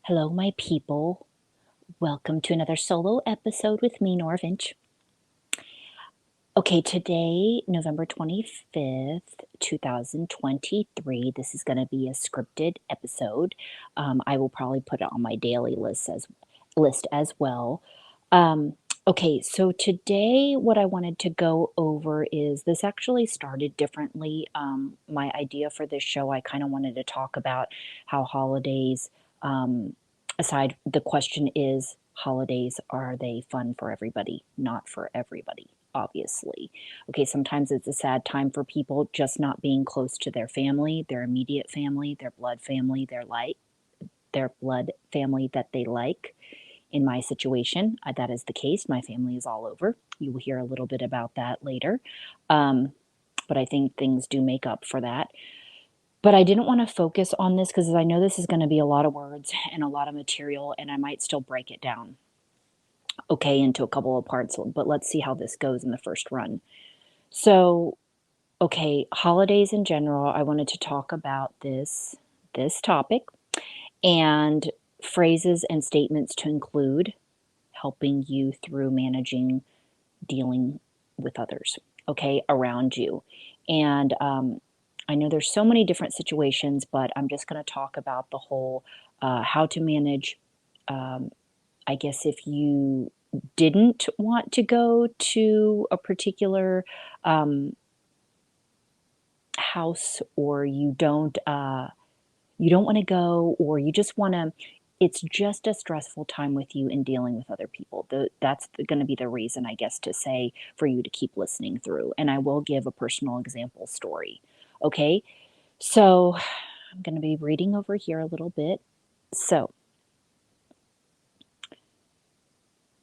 Hello, my people. Welcome to another solo episode with me, Nora. Okay, today, November 25th, 2023. This is going to be a scripted episode. I will probably put it on my daily list as well. Um, okay, so today, what I wanted to go over is this actually started differently. My idea for this show, I kind of wanted to talk about how holidays, the question is, holidays, are they fun for everybody? Not for everybody, obviously. Okay, sometimes it's a sad time for people just not being close to their family, their immediate family, their blood family that they like. In my situation, that is the case. My family is all over. You will hear a little bit about that later. Um, but I think things do make up for that. But I didn't want to focus on this because I know this is going to be a lot of words and a lot of material, and I might still break it down, okay, into a couple of parts. But let's see how this goes in the first run. So, okay, holidays in general, I wanted to talk about this topic and phrases and statements to include, helping you through managing dealing with others, okay, around you. And I know there's so many different situations, but I'm just going to talk about the whole how to manage. Um, I guess if you didn't want to go to a particular house, or you don't want to go, or you just want to, it's just a stressful time with you in dealing with other people. That's going to be the reason, I guess, to say for you to keep listening through. And I will give a personal example story. Okay, so I'm going to be reading over here a little bit. So,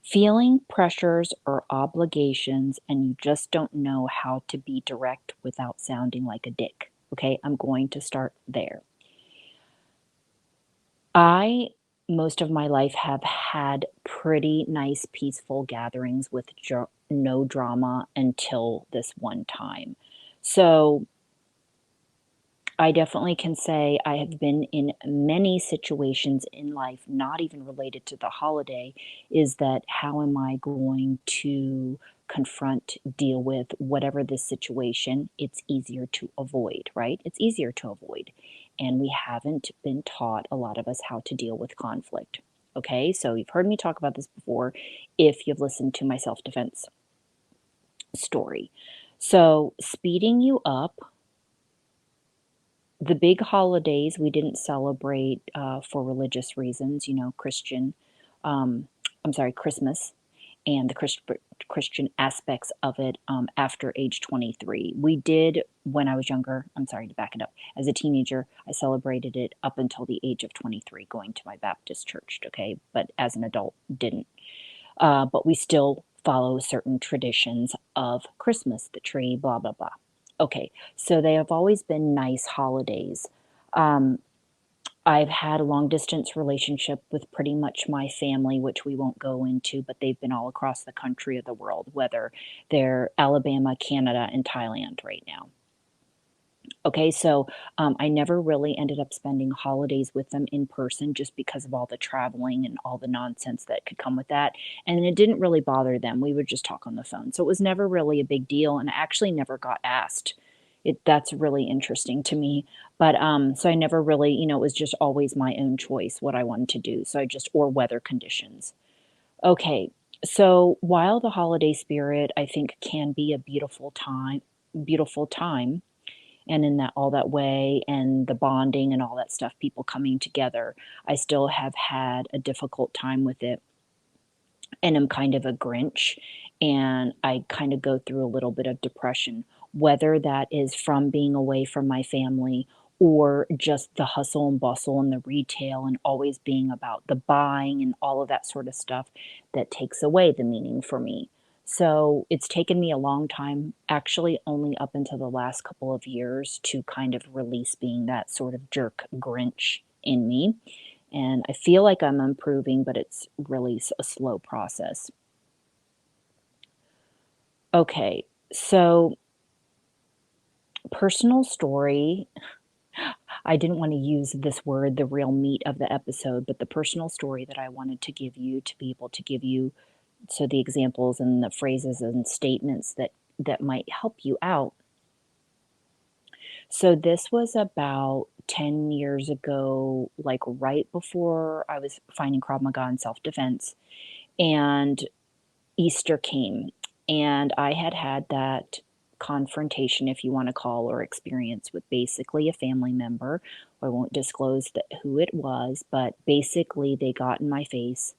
feeling pressures or obligations and you just don't know how to be direct without sounding like a dick. Okay, I'm going to start there. I, most of my life, have had pretty nice, peaceful gatherings with no drama until this one time. So I definitely can say I have been in many situations in life, not even related to the holiday, is that how am I going to confront, deal with whatever this situation? It's easier to avoid, right? It's easier to avoid. And we haven't been taught, a lot of us, how to deal with conflict. Okay, so you've heard me talk about this before if you've listened to my self defense story. So, speeding you up, the big holidays we didn't celebrate for religious reasons, Christian, um, I'm sorry, Christmas, and the Christian aspects of it after age 23. We did when I was younger. I'm sorry to back it up. As a teenager, I celebrated it up until the age of 23, going to my Baptist church, okay? But as an adult, didn't. But we still follow certain traditions of Christmas, the tree, blah, blah, blah. Okay, so they have always been nice holidays. Um, I've had a long distance relationship with pretty much my family, which we won't go into, but they've been all across the country or the world, whether they're Alabama, Canada, and Thailand right now. Okay, so I never really ended up spending holidays with them in person just because of all the traveling and all the nonsense that could come with that. And it didn't really bother them. We would just talk on the phone. So it was never really a big deal. And I actually never got asked. That's really interesting to me. But so I never really, it was just always my own choice what I wanted to do. So or weather conditions. Okay, so while the holiday spirit, I think, can be a beautiful time, and in that all that way and the bonding and all that stuff, people coming together, I still have had a difficult time with it, and I'm kind of a Grinch, and I kind of go through a little bit of depression, whether that is from being away from my family or just the hustle and bustle and the retail and always being about the buying and all of that sort of stuff that takes away the meaning for me. So it's taken me a long time, actually, only up until the last couple of years, to kind of release being that sort of jerk Grinch in me. And I feel like I'm improving, but it's really a slow process. Okay, so personal story. I didn't want to use this word, the real meat of the episode, but the personal story that I wanted to give you to be able to give you so the examples and the phrases and statements that might help you out. So this was about 10 years ago, like right before I was finding Krav Maga and self-defense, and Easter came, and I had had that confrontation, if you want to call, or experience with basically a family member. I won't disclose who it was, but basically they got in my face.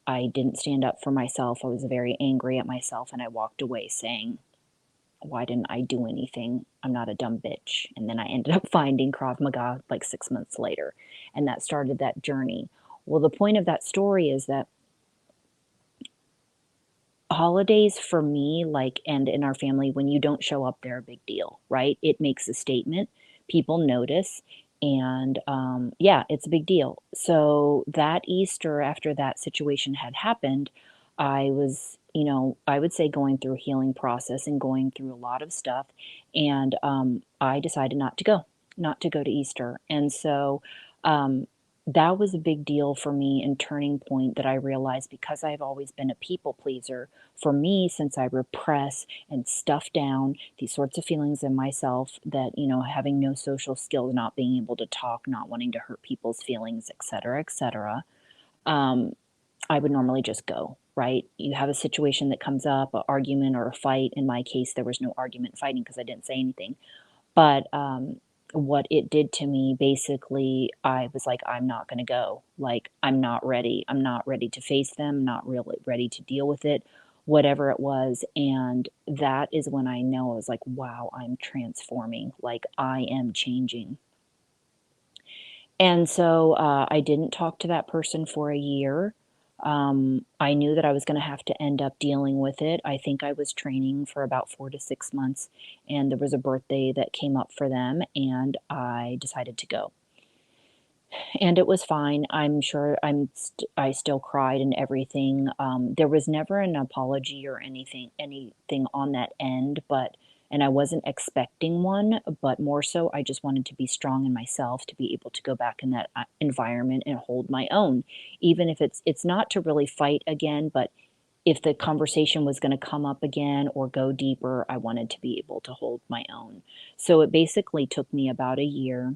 I didn't stand up for myself. I was very angry at myself, and I walked away saying, why didn't I do anything? I'm not a dumb bitch. And then I ended up finding Krav Maga like 6 months later, and that started that journey. Well, the point of that story is that holidays for me, like, and in our family, when you don't show up, they're a big deal, right? It makes a statement. People notice. And yeah, it's a big deal. So that Easter, after that situation had happened, I was, I would say going through a healing process and going through a lot of stuff. And I decided not to go to Easter. And so um, that was a big deal for me and turning point that I realized because I've always been a people pleaser. For me, since I repress and stuff down these sorts of feelings in myself, that, having no social skills, not being able to talk, not wanting to hurt people's feelings, et cetera, um, I would normally just go, right? You have a situation that comes up, an argument or a fight. In my case, there was no argument fighting because I didn't say anything. But what it did to me, basically, I was like, I'm not going to go. Like, I'm not ready. I'm not ready to face them, not really ready to deal with it, whatever it was. And that is when I know I was like, wow, I'm transforming. Like, I am changing. And so I didn't talk to that person for a year. I knew that I was going to have to end up dealing with it. I think I was training for about 4 to 6 months, and there was a birthday that came up for them, and I decided to go. And it was fine. I'm sure I still cried and everything. There was never an apology or anything on that end, but and I wasn't expecting one, but more so I just wanted to be strong in myself to be able to go back in that environment and hold my own. Even if it's not to really fight again, but if the conversation was going to come up again or go deeper, I wanted to be able to hold my own. So it basically took me about a year,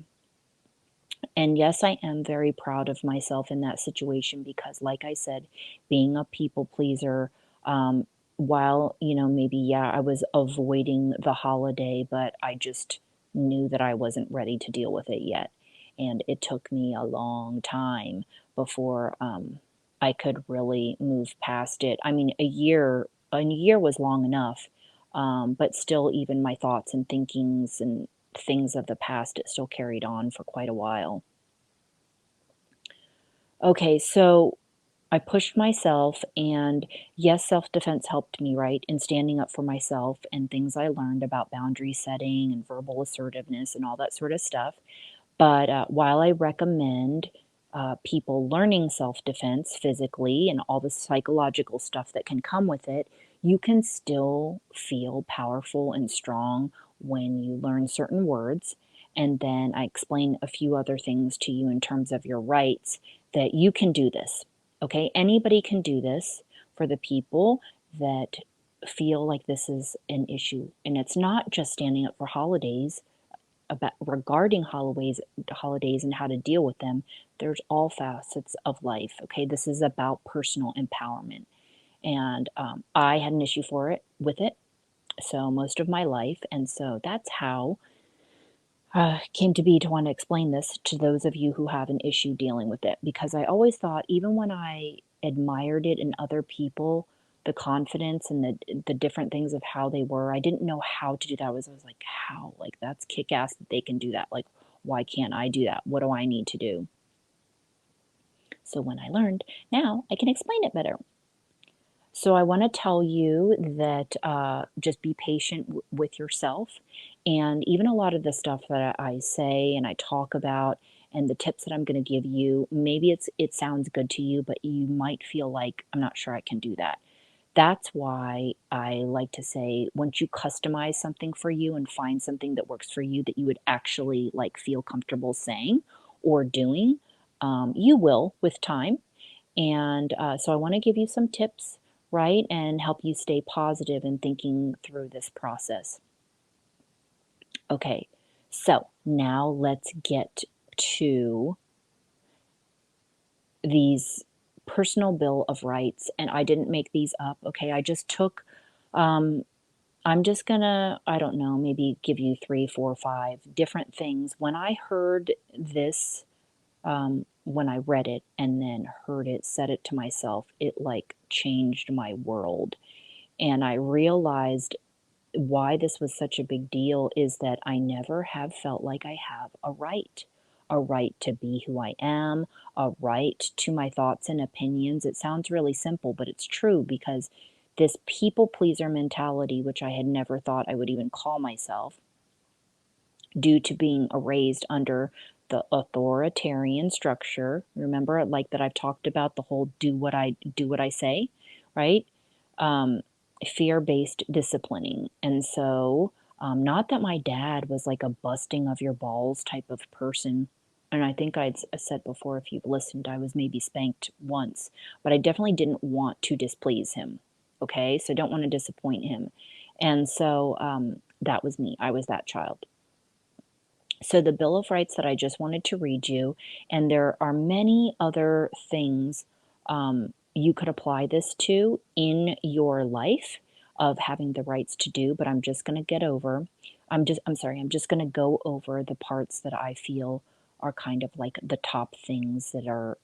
and yes, I am very proud of myself in that situation because, like I said, being a people pleaser, while, maybe, yeah, I was avoiding the holiday, but I just knew that I wasn't ready to deal with it yet. And it took me a long time before I could really move past it. I mean, a year was long enough, but still, even my thoughts and thinkings and things of the past, it still carried on for quite a while. Okay, so I pushed myself, and yes, self defense helped me, right, in standing up for myself and things I learned about boundary setting and verbal assertiveness and all that sort of stuff. But while I recommend people learning self defense physically and all the psychological stuff that can come with it, you can still feel powerful and strong when you learn certain words. And then I explain a few other things to you in terms of your rights that you can do this. Okay, anybody can do this for the people that feel like this is an issue. And it's not just standing up for holidays about regarding holidays and how to deal with them. There's all facets of life. Okay, this is about personal empowerment, and I had an issue for it with it, so most of my life, and so that's how came to be to want to explain this to those of you who have an issue dealing with it, because I always thought, even when I admired it in other people, the confidence and the different things of how they were, I didn't know how to do that. I was like, how? Like, that's kick ass that they can do that. Like, why can't I do that? What do I need to do? So when I learned, now I can explain it better. So I want to tell you that just be patient with yourself. And even a lot of the stuff that I say and I talk about and the tips that I'm going to give you, maybe it sounds good to you, but you might feel like, I'm not sure I can do that. That's why I like to say once you customize something for you and find something that works for you that you would actually like feel comfortable saying or doing, you will with time. And so I want to give you some tips, right, and help you stay positive in thinking through this process. Okay, so now let's get to these personal bill of rights. And I didn't make these up, okay? I just took, I'm just gonna, I don't know, maybe give you three, four, five different things. When I heard this, when I read it and then heard it, said it to myself, it like changed my world. And I realized why this was such a big deal is that I never have felt like I have a right to be who I am, a right to my thoughts and opinions. It sounds really simple, but it's true because this people pleaser mentality, which I had never thought I would even call myself, due to being raised under the authoritarian structure. Remember, like that I've talked about the whole do what I say, right? Um, Fear-based disciplining. And so, not that my dad was like a busting of your balls type of person. And I think I'd said before, if you've listened, I was maybe spanked once, but I definitely didn't want to displease him. Okay, so don't want to disappoint him. And so that was me. I was that child. So, the Bill of Rights that I just wanted to read you, and there are many other things you could apply this to in your life of having the rights to do, but I'm just going to get over, I'm sorry, I'm just going to go over the parts that I feel are kind of like the top things that are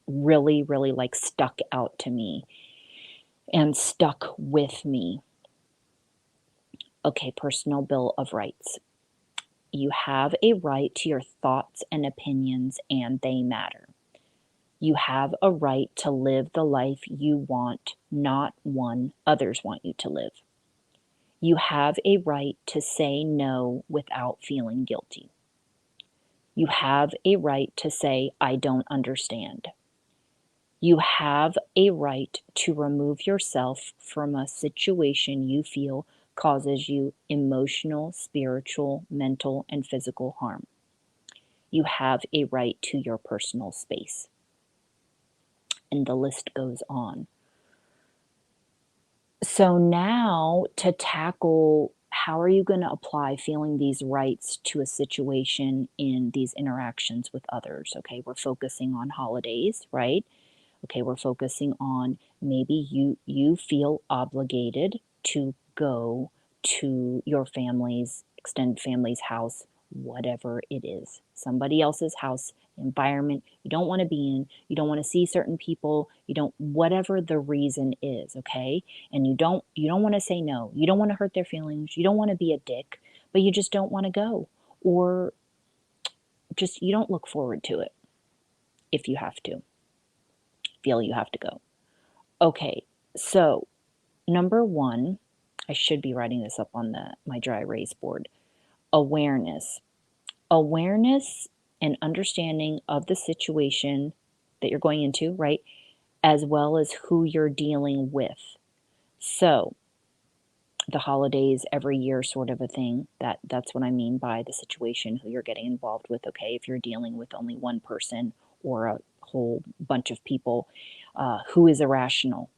really, really like stuck out to me and stuck with me. Okay, Personal Bill of Rights. You have a right to your thoughts and opinions, and they matter. You have a right to live the life you want, not one others want you to live. You have a right to say no without feeling guilty. You have a right to say, I don't understand. You have a right to remove yourself from a situation you feel causes you emotional, spiritual, mental, and physical harm. You have a right to your personal space. And the list goes on. So now to tackle how are you going to apply feeling these rights to a situation in these interactions with others? Okay, we're focusing on holidays, right? Okay, we're focusing on maybe you feel obligated to go to your family's extended family's house, whatever it is, somebody else's house, environment you don't want to be in, you don't want to see certain people, you don't, whatever the reason is, okay? And you don't want to say no, you don't want to hurt their feelings, you don't want to be a dick, but you just don't want to go, or just you don't look forward to it if you have to feel you have to go. Okay, so number one, I should be writing this up on my dry erase board. Awareness. Awareness and understanding of the situation that you're going into, right? As well as who you're dealing with. So, the holidays every year sort of a thing. That's what I mean by the situation, who you're getting involved with, okay? If you're dealing with only one person or a whole bunch of people, who is irrational?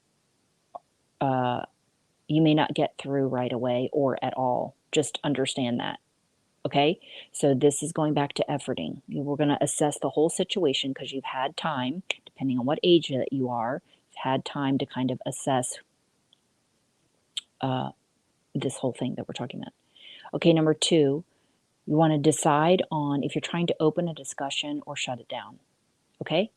Uh, you may not get through right away or at all. Just understand that. Okay? So this is going back to efforting. We're going to assess the whole situation because you've had time, depending on what age that you are, you've had time to kind of assess this whole thing that we're talking about. Okay, number two, you want to decide on if you're trying to open a discussion or shut it down. Okay?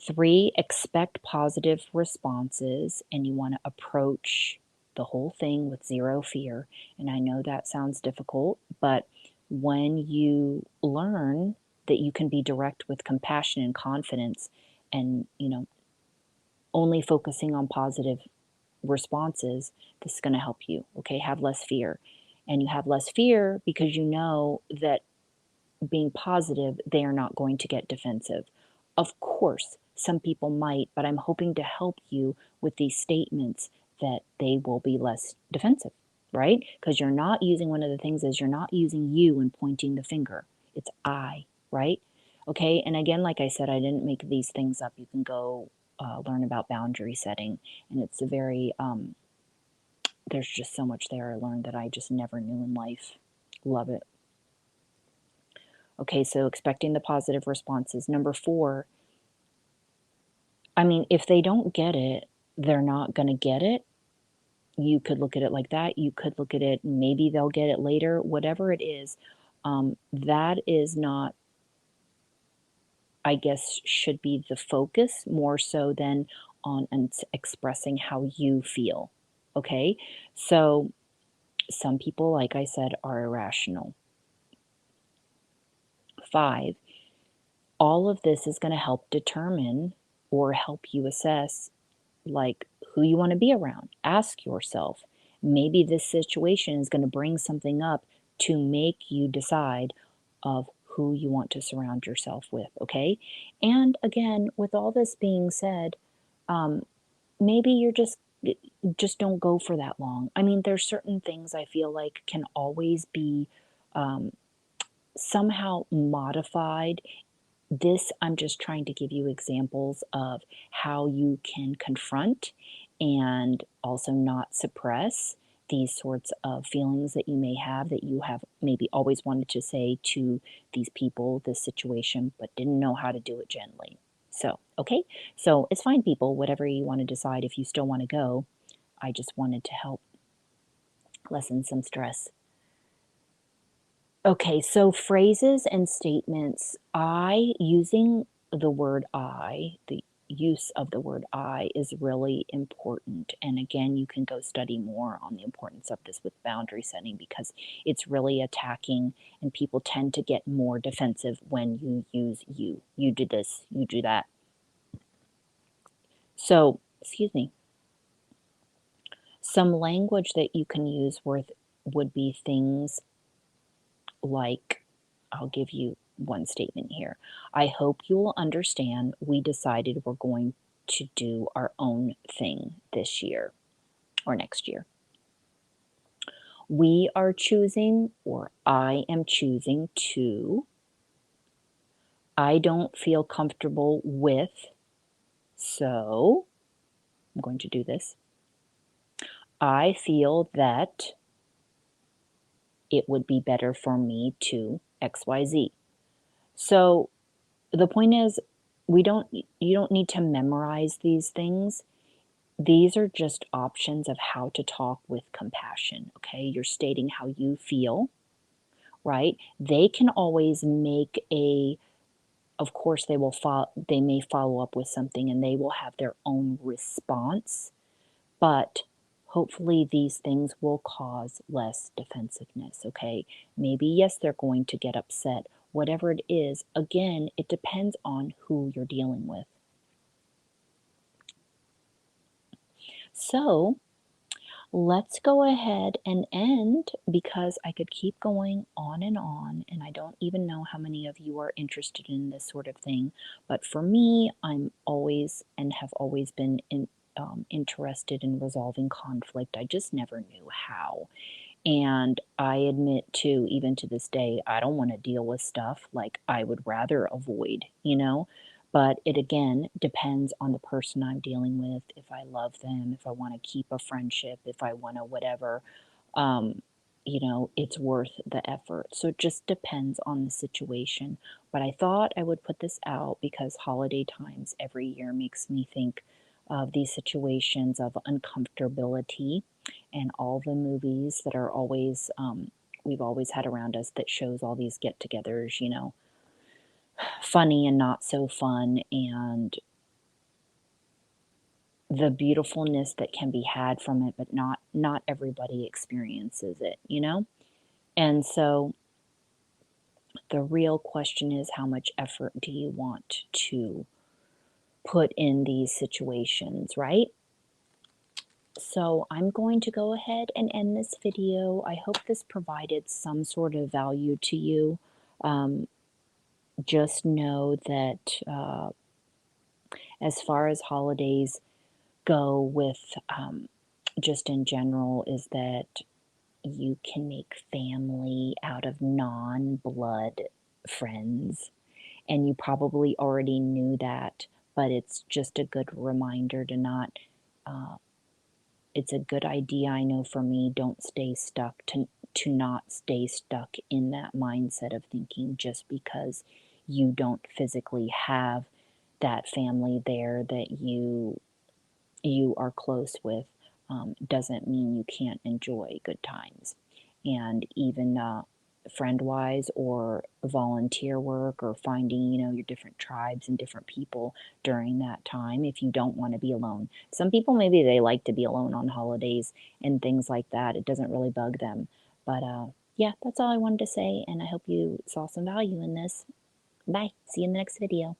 Three, expect positive responses, and you want to approach the whole thing with zero fear. And I know that sounds difficult, but when you learn that you can be direct with compassion and confidence and, only focusing on positive responses, this is going to help you. Okay, have less fear. And you have less fear because you know that being positive, they are not going to get defensive. Of course, Some people might, but I'm hoping to help you with these statements that they will be less defensive, right? Because you're not using, one of the things is you're not using you and pointing the finger. It's I, right? Okay, and again, like I said, I didn't make these things up. You can go learn about boundary setting, and it's a very, there's just so much there I learned that I just never knew in life. Love it. Okay, so expecting the positive responses. Number 4, I mean, if they don't get it, they're not going to get it. You could look at it like that. You could look at it, maybe they'll get it later, whatever it is. That is not, I guess, should be the focus more so than on expressing how you feel. Okay, so some people, like I said, are irrational. 5, all of this is going to help determine or help you assess like who you want to be around. Ask yourself, maybe this situation is going to bring something up to make you decide of who you want to surround yourself with, okay? And again, with all this being said, maybe you're just don't go for that long. I mean, there's certain things I feel like can always be um, somehow modified. This, I'm just trying to give you examples of how you can confront and also not suppress these sorts of feelings that you may have, that you have maybe always wanted to say to these people, this situation, but didn't know how to do it gently. So, okay, so it's fine, people, whatever you want to decide. If you still want to go, I just wanted to help lessen some stress. Okay, so phrases and statements. Using the word the use of the word I is really important. And again, you can go study more on the importance of this with boundary setting, because it's really attacking, and people tend to get more defensive when you use you. You do this, you do that. So, excuse me. Some language that you can use would be things like, I'll give you one statement here. I hope you will understand we decided we're going to do our own thing this year or next year. We are choosing, or I am choosing to. I don't feel comfortable with, so I'm going to do this. I feel that it would be better for me to XYZ. So the point is, you don't need to memorize these things. These are just options of how to talk with compassion, okay? You're stating how you feel, right? They can always make of course they may follow up with something and they will have their own response, but hopefully these things will cause less defensiveness, okay? Maybe, yes, they're going to get upset. Whatever it is, again, it depends on who you're dealing with. So let's go ahead and end, because I could keep going on, and I don't even know how many of you are interested in this sort of thing. But for me, I'm always and have always been interested in resolving conflict. I just never knew how. And I admit too, even to this day, I don't want to deal with stuff like I would rather avoid, you know? But it again depends on the person I'm dealing with, if I love them, if I want to keep a friendship, if I want to whatever. Um, it's worth the effort. So it just depends on the situation. But I thought I would put this out because holiday times every year makes me think of these situations of uncomfortability, and all the movies that are always we've always had around us that shows all these get-togethers, funny and not so fun, and the beautifulness that can be had from it, but not everybody experiences it. And so the real question is, how much effort do you want to put in these situations, right? So I'm going to go ahead and end this video. I hope this provided some sort of value to you. Just know that As far as holidays go with just in general, is that you can make family out of non-blood friends. And you probably already knew that, but it's just a good reminder to not, uh, it's a good idea, I know for me, don't stay stuck, to not stay stuck in that mindset of thinking just because you don't physically have that family there that you are close with, doesn't mean you can't enjoy good times. And even friend wise or volunteer work or finding, your different tribes and different people during that time if you don't want to be alone. Some people, maybe they like to be alone on holidays and things like that. It doesn't really bug them. But yeah, that's all I wanted to say. And I hope you saw some value in this. Bye. See you in the next video.